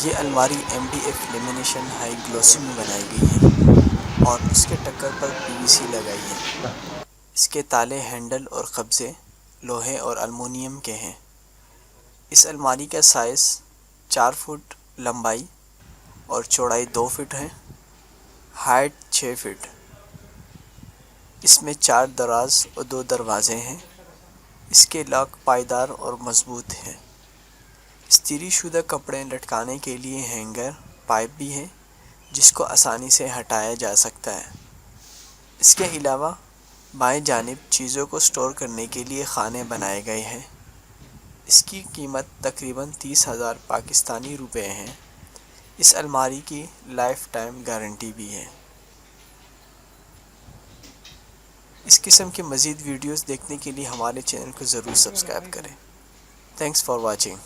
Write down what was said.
یہ الماری MDF lamination high گلوسی میں بنائی گئی ہے اور اس کے ٹکر پر PVC لگائی ہے۔ اس کے تالے، ہینڈل اور قبضے لوہے اور المونیم کے ہیں۔ اس الماری کا سائز 4 فٹ لمبائی اور چوڑائی 2 فٹ ہے، ہائٹ 6 فٹ۔ اس میں 4 دراز اور 2 دروازے ہیں۔ اس کے لاک پائیدار اور مضبوط ہیں۔ استری شدہ کپڑے لٹکانے کے لیے ہینگر پائپ بھی ہے جس کو آسانی سے ہٹایا جا سکتا ہے۔ اس کے علاوہ بائیں جانب چیزوں کو سٹور کرنے کے لیے خانے بنائے گئے ہیں۔ اس کی قیمت تقریباً 30,000 پاکستانی روپے ہے۔ اس الماری کی لائف ٹائم گارنٹی بھی ہے۔ اس قسم کے مزید ویڈیوز دیکھنے کے لیے ہمارے چینل کو ضرور سبسکرائب کریں۔ Thanks for watching.